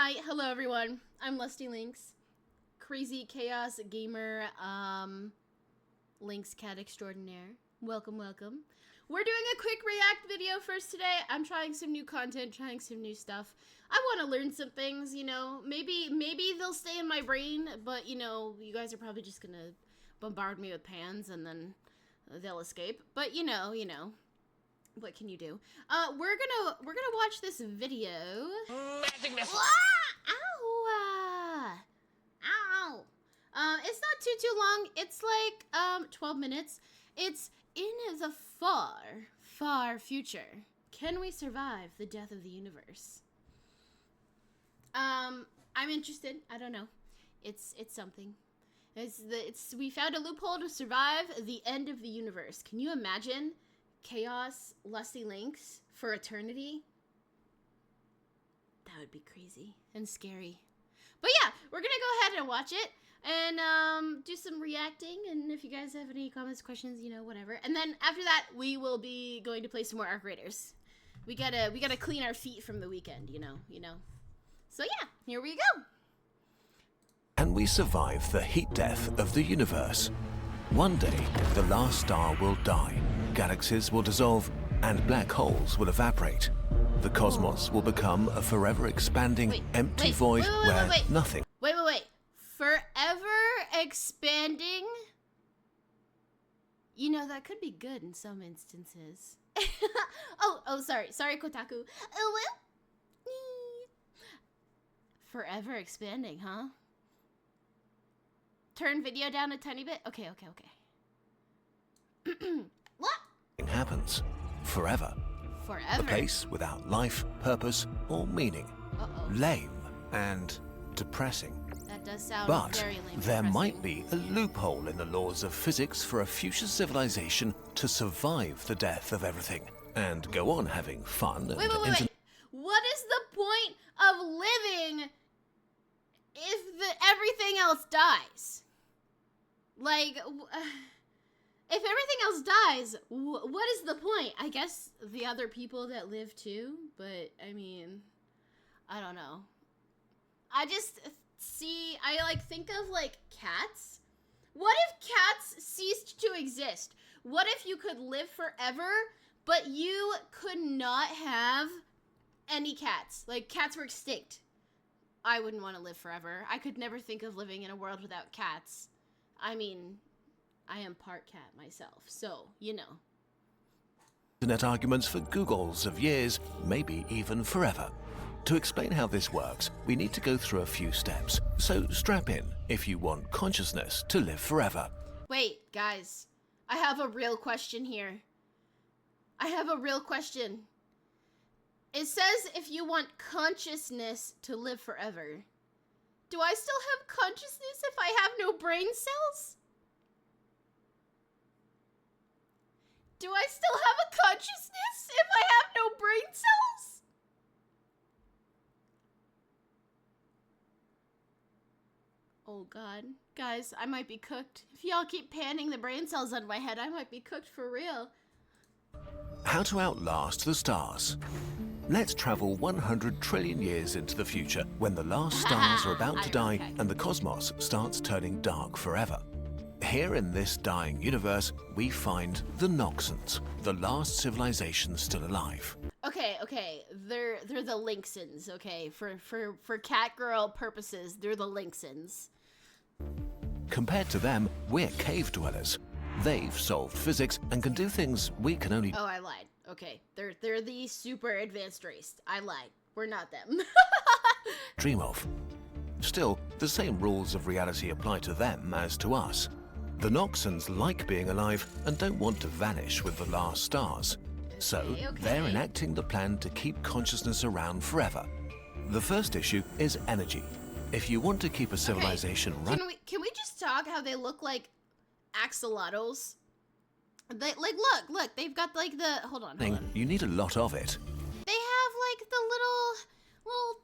Hi, hello everyone. I'm Lustylynx, crazy chaos gamer, Lynx cat extraordinaire. Welcome, welcome. We're doing a quick react video first today. I'm trying some new content, trying some new stuff. I want to learn some things, you know. Maybe they'll stay in my brain, but you know, you guys are probably just gonna bombard me with pans and then they'll escape. But you know. What can you do? We're gonna watch this video. Magic missile. Ow! Ow! It's not too long. It's like 12 minutes. It's in the far future. Can we survive the death of the universe? I'm interested. I don't know. It's something. We found a loophole to survive the end of the universe. Can you imagine? Chaos Lustylynx for eternity? That would be crazy and scary. But yeah, we're gonna go ahead and watch it and do some reacting, and if you guys have any comments, questions, you know, whatever. And then after that, we will be going to play some more Arc Raiders. We gotta clean our feet from the weekend, you know. So yeah, here we go. And we survive the heat death of the universe. One day, the last star will die. Galaxies will dissolve, and black holes will evaporate. The cosmos will become a forever expanding, empty void where nothing... Wait. Forever expanding? You know, that could be good in some instances. oh, sorry, Kotaku. Forever expanding, huh? Turn video down a tiny bit? Okay. What? happens forever. Forever? A place without life, purpose, or meaning. Lame and depressing. That does sound very lame. But there might be a loophole in the laws of physics for a future civilization to survive the death of everything and go on having fun. Wait. What is the point of living if everything else dies? Like, if everything else dies, what is the point? I guess the other people that live too, but I mean, I don't know. I just think of like cats. What if cats ceased to exist? What if you could live forever, but you could not have any cats? Like, cats were extinct. I wouldn't want to live forever. I could never think of living in a world without cats. I mean, I am part cat myself, so, you know. Internet arguments for Googles of years, maybe even forever. To explain how this works, we need to go through a few steps. So strap in if you want consciousness to live forever. Wait, guys. I have a real question here. It says if you want consciousness to live forever. Do I still have consciousness if I have no brain cells? Do I still have a consciousness if I have no brain cells? Oh god. Guys, I might be cooked. If y'all keep panning the brain cells on my head, I might be cooked for real. How to outlast the stars. Let's travel 100 trillion years into the future when the last stars are about to die and the cosmos starts turning dark forever. Here in this dying universe, we find the Noxons, the last civilization still alive. Okay. They're the Lynxons, okay? For catgirl purposes, they're the Lynxons. Compared to them, we're cave dwellers. They've solved physics and can do things we can only... Oh, I lied. Okay, they're the super advanced race. I lied. We're not them. dream of. Still, the same rules of reality apply to them as to us. The Noxons like being alive and don't want to vanish with the last stars. So, they're enacting the plan to keep consciousness around forever. The first issue is energy. If you want to keep a civilization running... Can we just talk how they look like axolotls? They, like, look, they've got, like, the... Hold on. You need a lot of it. They have, like, the little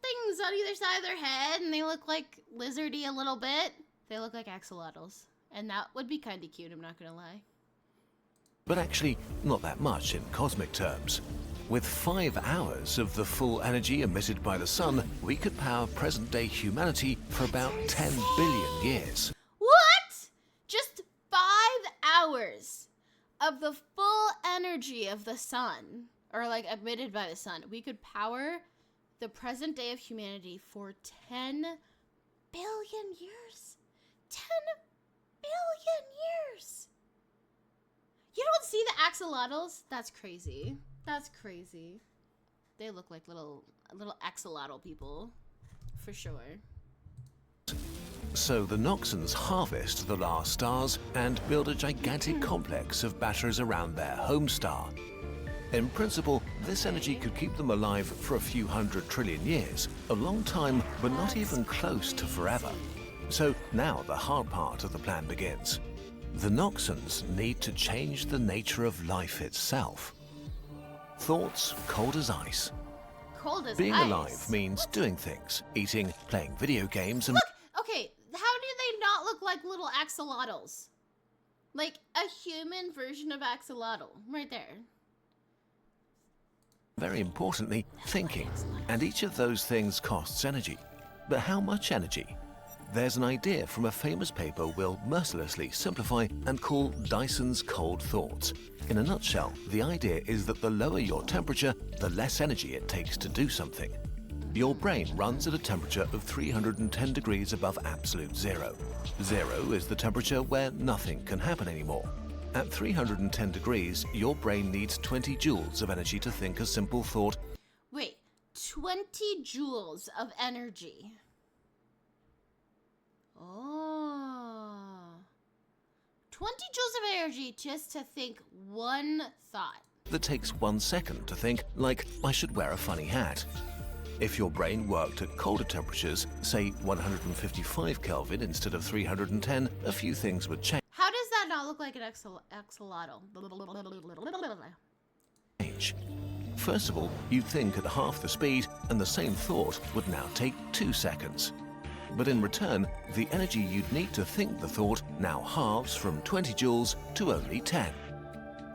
things on either side of their head, and they look, like, lizardy a little bit. They look like axolotls. And that would be kind of cute, I'm not gonna lie. But actually, not that much in cosmic terms. With 5 hours of the full energy emitted by the sun, we could power present-day humanity for about 10 billion years. What? Just 5 hours of the full energy of the sun, or like emitted by the sun, we could power the present day of humanity for 10 billion years. 10 billion years. You don't see the axolotls? That's crazy. That's crazy. They look like little axolotl people, for sure. So the Noxons harvest the last stars and build a gigantic complex of batteries around their home star. In principle, this energy could keep them alive for a few 100 trillion years, a long time, but not even close to forever. So now the hard part of the plan begins. The Noxons need to change the nature of life itself. Thoughts cold as ice. Cold as Being ice. alive means doing things, eating, playing video games, and... Okay, how do they not look like little axolotls? Like a human version of axolotl, right there. very importantly, thinking. And each of those things costs energy. But how much energy? There's an idea from a famous paper we'll mercilessly simplify and call Dyson's cold thoughts. In a nutshell, the idea is that the lower your temperature, the less energy it takes to do something. Your brain runs at a temperature of 310 degrees above absolute zero. Zero is the temperature where nothing can happen anymore. At 310 degrees, your brain needs 20 joules of energy to think a simple thought. Wait, 20 joules of energy. Oh. 20 joules of energy just to think one thought. That takes 1 second to think, like, I should wear a funny hat. If your brain worked at colder temperatures, say 155 Kelvin instead of 310, a few things would change. How does that not look like an axolotl? First of all, you'd think at half the speed, and the same thought would now take 2 seconds. But in return, the energy you'd need to think the thought now halves from 20 joules to only 10.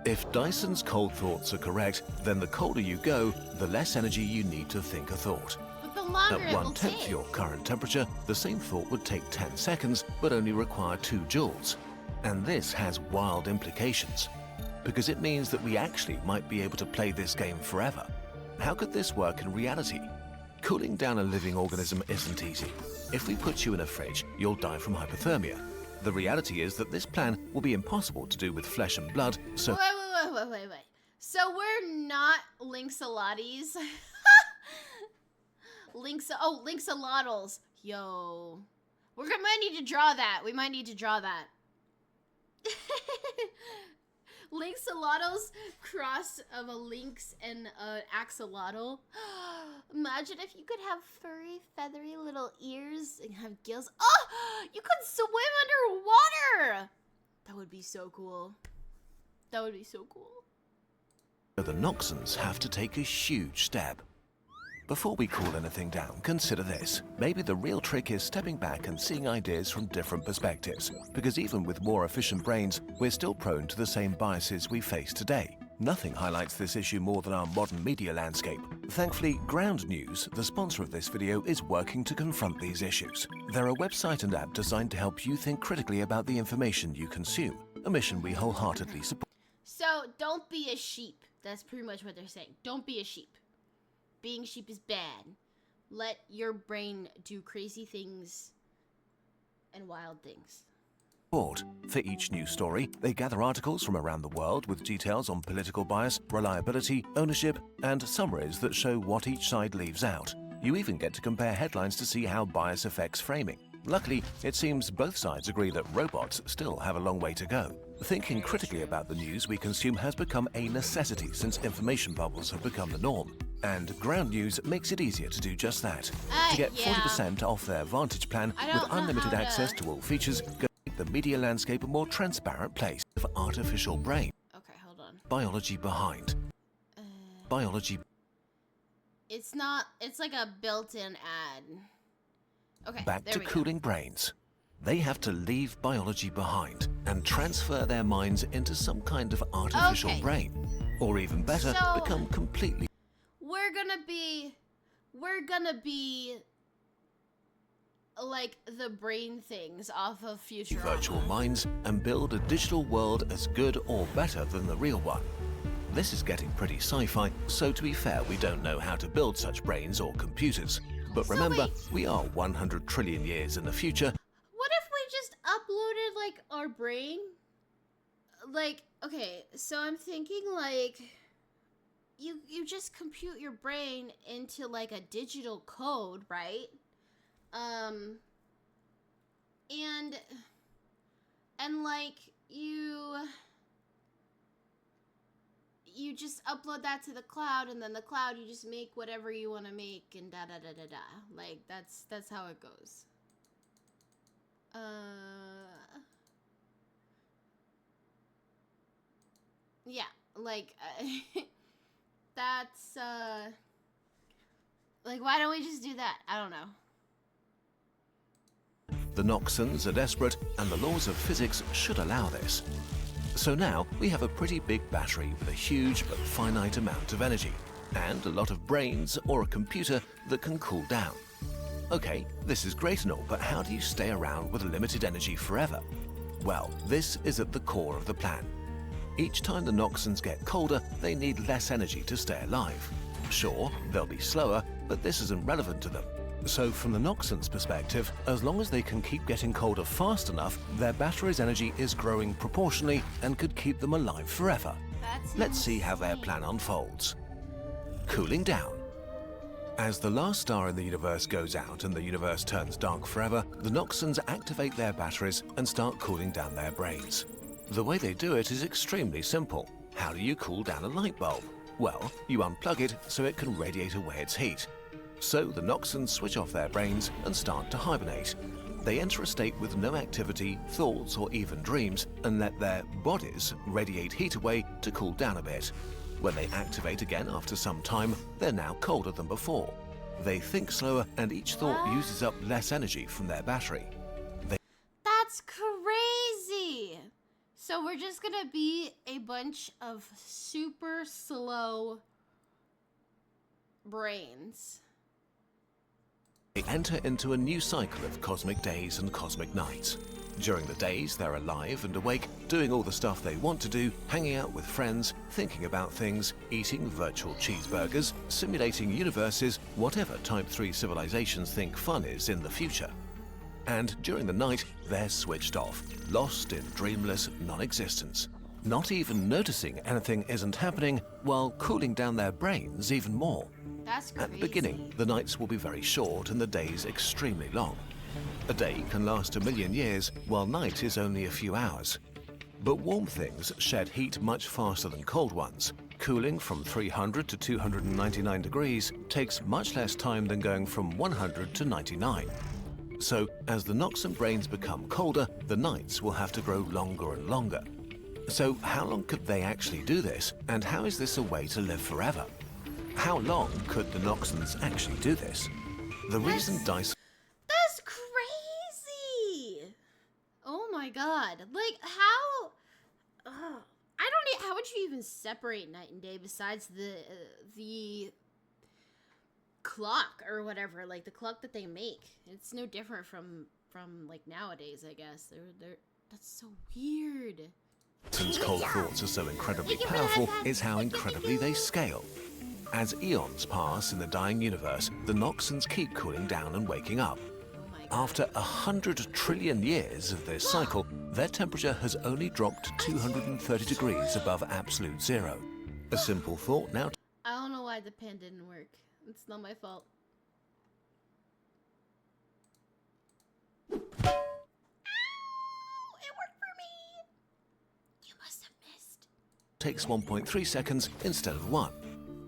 If Dyson's cold thoughts are correct, then the colder you go, the less energy you need to think a thought. But the longer At it will 1/10 take. your current temperature, the same thought would take 10 seconds, but only require 2 joules. And this has wild implications, because it means that we actually might be able to play this game forever. How could this work in reality? Cooling down a living organism isn't easy. If we put you in a fridge, you'll die from hypothermia. The reality is that this plan will be impossible to do with flesh and blood, so... Wait. So we're not Lynxolotes? Lynxolotls. Yo. We might need to draw that. We might need to draw that. Lynxolotls, cross of a lynx and an axolotl. Imagine if you could have furry, feathery little ears and have gills. Oh, you could swim underwater. That would be so cool. That would be so cool. The Noxons have to take a huge step. Before we cool anything down, consider this. Maybe the real trick is stepping back and seeing ideas from different perspectives. Because even with more efficient brains, we're still prone to the same biases we face today. Nothing highlights this issue more than our modern media landscape. Thankfully, Ground News, the sponsor of this video, is working to confront these issues. They're a website and app designed to help you think critically about the information you consume, a mission we wholeheartedly support. So don't be a sheep. That's pretty much what they're saying. Don't be a sheep. Being sheep is bad. Let your brain do crazy things and wild things. For each news story, they gather articles from around the world with details on political bias, reliability, ownership, and summaries that show what each side leaves out. You even get to compare headlines to see how bias affects framing. Luckily, it seems both sides agree that robots still have a long way to go. Thinking critically about the news we consume has become a necessity since information bubbles have become the norm. And Ground News makes it easier to do just that. To get 40% off their Vantage plan with unlimited access to all features, go make the media landscape a more transparent place of artificial brain. Okay, hold on. Biology behind. Biology. It's not, it's like a built-in ad. Okay, Back there to we go. cooling brains. They have to leave biology behind and transfer their minds into some kind of artificial Okay. brain. Or even better, So- become completely We're gonna be like the brain things off of Futurama. virtual minds and build a digital world as good or better than the real one. This is getting pretty sci-fi, so to be fair, we don't know how to build such brains or computers. But So remember, wait. we are 100 trillion years in the future. What if we just uploaded like our brain? Like, okay, so I'm thinking like you just compute your brain into like a digital code, right? And like you just upload that to the cloud, and then the cloud you just make whatever you want to make, and da da da da da. Like that's how it goes. Yeah, like that's like, why don't we just do that? I don't know. The Noxons are desperate, and the laws of physics should allow this. So now we have a pretty big battery with a huge but finite amount of energy, and a lot of brains or a computer that can cool down. Okay, this is great and all, but how do you stay around with limited energy forever? Well, this is at the core of the plan. Each time the Noxons get colder, they need less energy to stay alive. Sure, they'll be slower, but this isn't relevant to them. So from the Noxons' perspective, as long as they can keep getting colder fast enough, their battery's energy is growing proportionally and could keep them alive forever. Let's see how their plan unfolds. Cooling down. As the last star in the universe goes out and the universe turns dark forever, the Noxons activate their batteries and start cooling down their brains. The way they do it is extremely simple. How do you cool down a light bulb? Well, you unplug it so it can radiate away its heat. So the Noxons switch off their brains and start to hibernate. They enter a state with no activity, thoughts, or even dreams, and let their bodies radiate heat away to cool down a bit. When they activate again after some time, they're now colder than before. They think slower, and each thought uses up less energy from their battery. That's crazy. So we're just gonna be a bunch of super slow brains. They enter into a new cycle of cosmic days and cosmic nights. During the days, they're alive and awake, doing all the stuff they want to do, hanging out with friends, thinking about things, eating virtual cheeseburgers, simulating universes, whatever Type 3 civilizations think fun is in the future. And during the night, they're switched off, lost in dreamless non-existence, not even noticing anything isn't happening while cooling down their brains even more. That's crazy. At the beginning, the nights will be very short and the days extremely long. A day can last 1,000,000 years, while night is only a few hours. But warm things shed heat much faster than cold ones. Cooling from 300 to 299 degrees takes much less time than going from 100 to 99. So, as the Noxon brains become colder, the nights will have to grow longer and longer. So, how long could they actually do this, and how is this a way to live forever? How long could the Noxons actually do this? The reason Dyson... That's crazy. Oh my god. Like, how... I don't know, how would you even separate night and day besides the clock or whatever, like the clock that they make? It's no different from like nowadays, I guess. That's so weird. Dyson's cold thoughts are so incredibly powerful is how incredibly they scale. As eons pass in the dying universe, the Noxons keep cooling down and waking up. After 100 trillion years of this cycle, their temperature has only dropped to 230 degrees above absolute zero. A simple thought now. I don't know why the pen didn't work. It's not my fault. Ow! It worked for me! You must have missed. Takes 1.3 seconds instead of 1.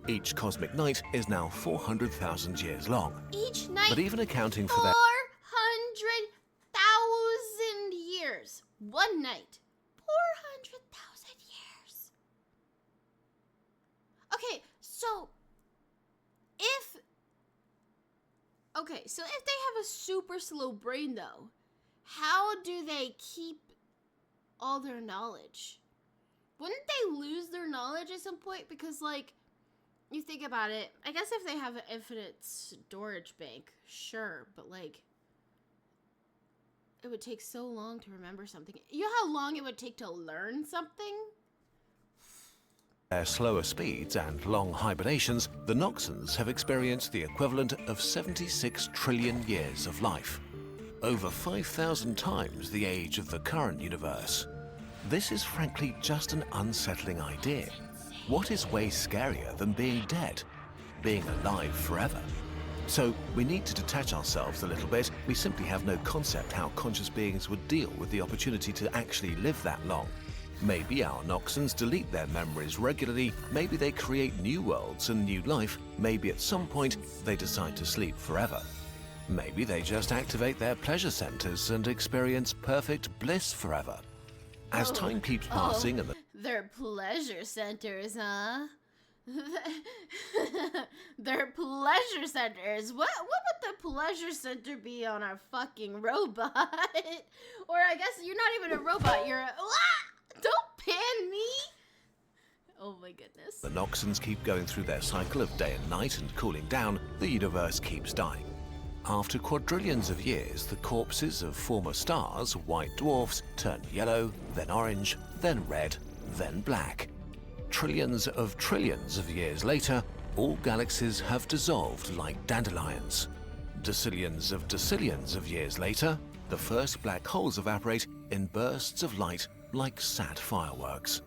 Each cosmic night is now 400,000 years long. Each night, But even accounting for that, 400,000 years. One night. 400,000 years. Okay, so if they have a super slow brain though, how do they keep all their knowledge? wouldn't they lose their knowledge at some point? Because, like, you think about it, I guess if they have an infinite storage bank, sure, but, like, it would take so long to remember something. You know how long it would take to learn something? Their slower speeds and long hibernations, the Noxons have experienced the equivalent of 76 trillion years of life. Over 5,000 times the age of the current universe. This is frankly just an unsettling idea. What is way scarier than being dead? Being alive forever? So we need to detach ourselves a little bit. We simply have no concept how conscious beings would deal with the opportunity to actually live that long. Maybe our Noxons delete their memories regularly, maybe they create new worlds and new life, maybe at some point they decide to sleep forever. Maybe they just activate their pleasure centers and experience perfect bliss forever. As time keeps passing and their pleasure centers, huh? Their pleasure centers. What would the pleasure center be on our fucking robot? Or I guess you're not even a robot, you're a... Don't pan me! Oh my goodness. the Noxons keep going through their cycle of day and night and cooling down, the universe keeps dying. After quadrillions of years, the corpses of former stars, white dwarfs, turn yellow, then orange, then red, then black. Trillions of years later, all galaxies have dissolved like dandelions. Decillions of years later, the first black holes evaporate in bursts of light like sad fireworks.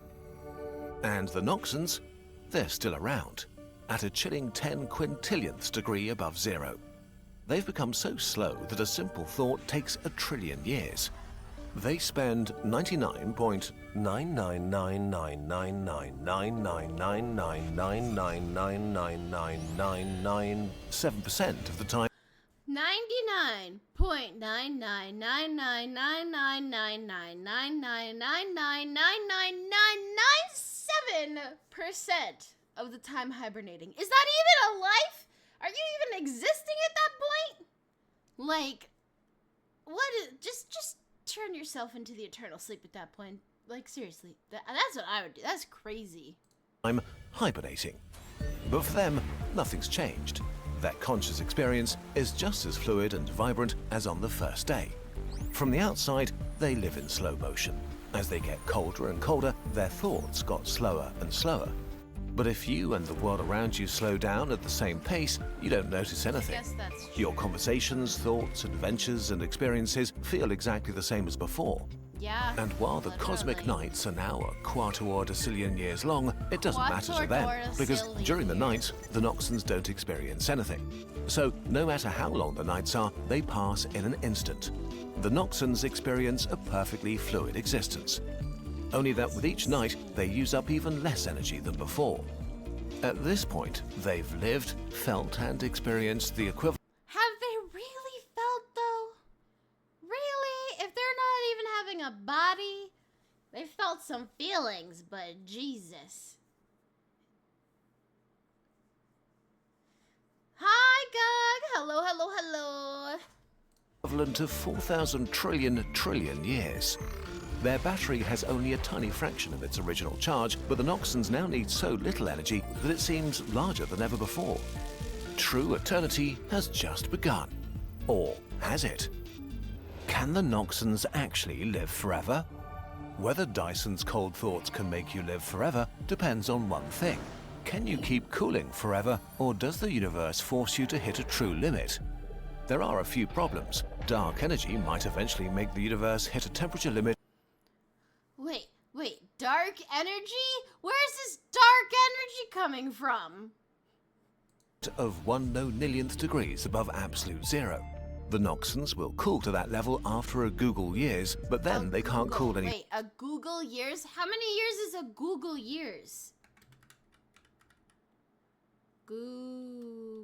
And the Noxons, they're still around, at a chilling 10 quintillionths degree above zero. They've become so slow that a simple thought takes a trillion years. They spend 99.99999999999999997% of the time 99.9999999999997% of the time hibernating. Is that even a life? Are you even existing at that point? Like, what is, just turn yourself into the eternal sleep at that point. Like, seriously, that's what I would do. That's crazy. I'm hibernating. But for them, nothing's changed. Their conscious experience is just as fluid and vibrant as on the first day. From the outside, they live in slow motion. As they get colder and colder, their thoughts got slower and slower. But if you and the world around you slow down at the same pace, you don't notice anything. I guess that's true. Your conversations, thoughts, adventures, and experiences feel exactly the same as before. Yeah. And while the cosmic literally. nights are now a quarter decillion years long, it doesn't matter to them, because during the night, the Noxons don't experience anything. So, no matter how long the nights are, they pass in an instant. The Noxons experience a perfectly fluid existence. Only that with each night, they use up even less energy than before. At this point, they've lived, felt, and experienced the equivalent. Have they really felt, though? Really? If they're not even having a body, they felt some feelings, but Jesus. Hi, Gug. Hello, hello, hello. Equivalent of 4,000 trillion years. Their battery has only a tiny fraction of its original charge, but the Noxons now need so little energy that it seems larger than ever before. True eternity has just begun. Or has it? Can the Noxons actually live forever? Whether Dyson's cold thoughts can make you live forever depends on one thing. Can you keep cooling forever, or does the universe force you to hit a true limit? There are a few problems. Dark energy might eventually make the universe hit a temperature limit. Wait, dark energy? Where's this dark energy coming from? Of 1/9,000,000th degrees above absolute zero. The Noxons will cool to that level after a Google years, but then they can't cool any. Wait, a Google years? How many years is a Google years? Google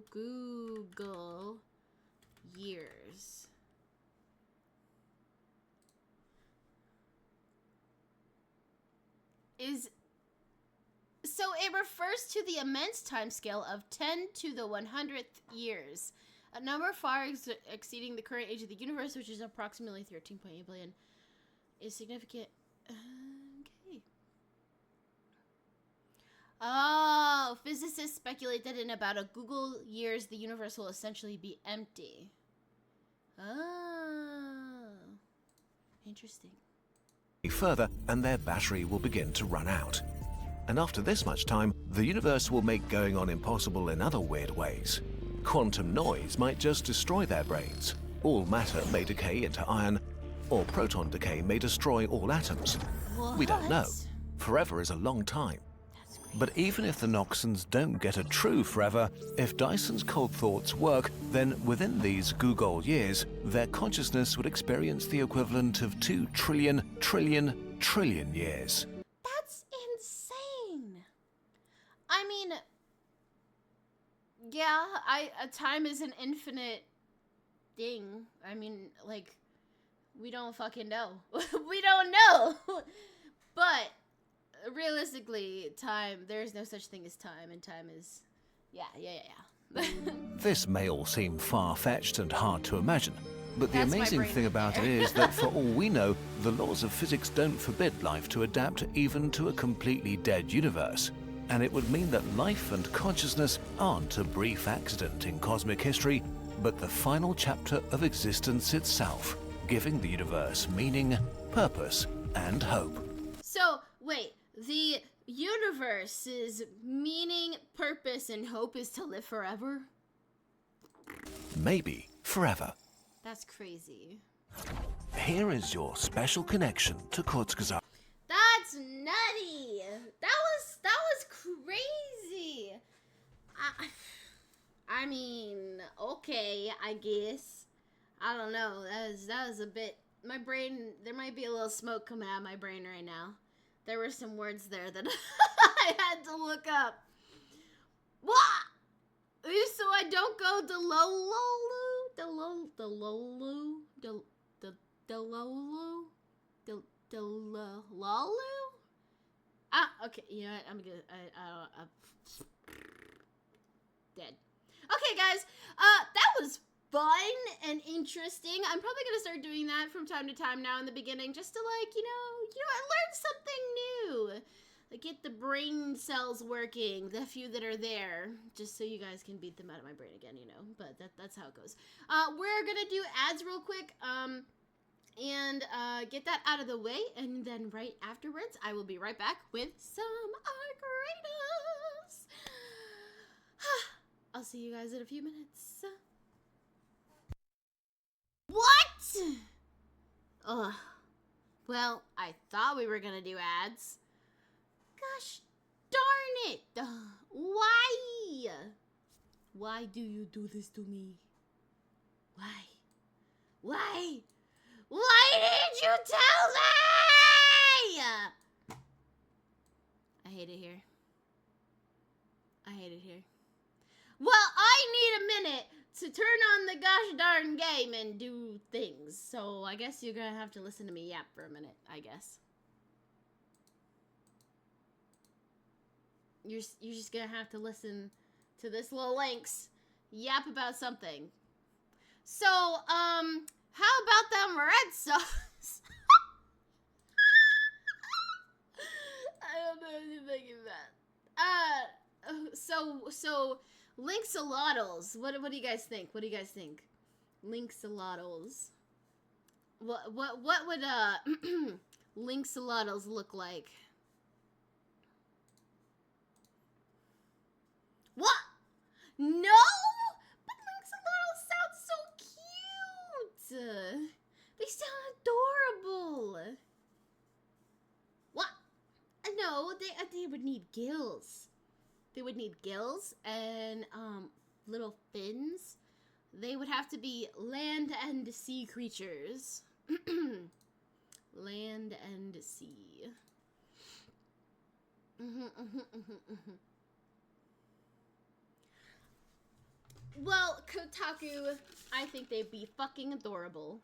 years. So it refers to the immense timescale of 10 to the 100th years, a number far exceeding the current age of the universe, which is approximately 13.8 billion, is significant. Okay. Oh, physicists speculate that in about a Google years, the universe will essentially be empty. Oh, interesting. Further, and their battery will begin to run out. And after this much time, the universe will make going on impossible in other weird ways. Quantum noise might just destroy their brains. All matter may decay into iron, or proton decay may destroy all atoms. What? We don't know. Forever is a long time. But even if the Noxons don't get a true forever, if Dyson's cold thoughts work, then within these Google years, their consciousness would experience the equivalent of 2 trillion years. That's insane. I mean, yeah, time is an infinite thing. I mean, like, we don't fucking know. We don't know. But realistically, there's no such thing as time, and time is, yeah. This may all seem far-fetched and hard to imagine, but the That's my amazing brain thing about it is that for all we know, the laws of physics don't forbid life to adapt even to a completely dead universe. And it would mean that life and consciousness aren't a brief accident in cosmic history, but the final chapter of existence itself, giving the universe meaning, purpose, and hope. So, wait, the universe's meaning, purpose, and hope is to live forever? Maybe forever. That's crazy. Here is your special connection to Kurzgesagt. That's nutty. That was crazy. I mean, okay, I guess. I don't know. That was a bit. My brain. There might be a little smoke coming out of my brain right now. There were some words there that I had to look up. What? So I don't go Delolu? Ah, okay, you know what, I'm gonna, I'm dead. Okay, guys, that was fun and interesting. I'm probably gonna start doing that from time to time now in the beginning, just to like, learn something new. Like, get the brain cells working, the few that are there, just so you guys can beat them out of my brain again, but that's how it goes. We're gonna do ads real quick, and get that out of the way, and then right afterwards, I will be right back with some Argritas. I'll see you guys in a few minutes. What? Ugh. Well, I thought we were gonna do ads. Gosh darn it! Why? Why do you do this to me? Why? Why? Why did you tell me? I hate it here. I hate it here. Well, I need a minute to turn on the gosh darn game and do things. So I guess you're gonna have to listen to me yap for a minute, I guess. You're just gonna have to listen to this little Lynx yap about something. So, how about them red sauce? I don't know anything of that. So Lynxolotls. What do you guys think? What do you guys think? Lynxolotls. What would Lynxolotls look like? What? No? But Lynxolotls sound so cute. They sound adorable. What? No, they would need gills. They would need gills and little fins. They would have to be land and sea creatures. Land and sea. Well, Kotaku, I think they'd be fucking adorable.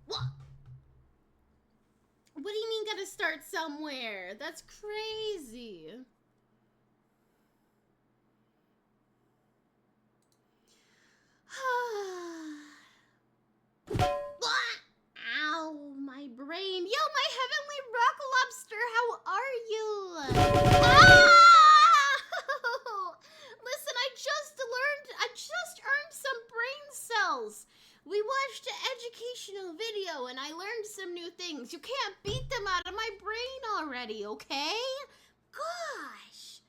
What? What do you mean gotta start somewhere? That's crazy. Ow, my brain. Yo, my Listen, I just earned some brain cells. We watched an educational video and I learned some new things. You can't beat them out of my brain already, okay? Gosh.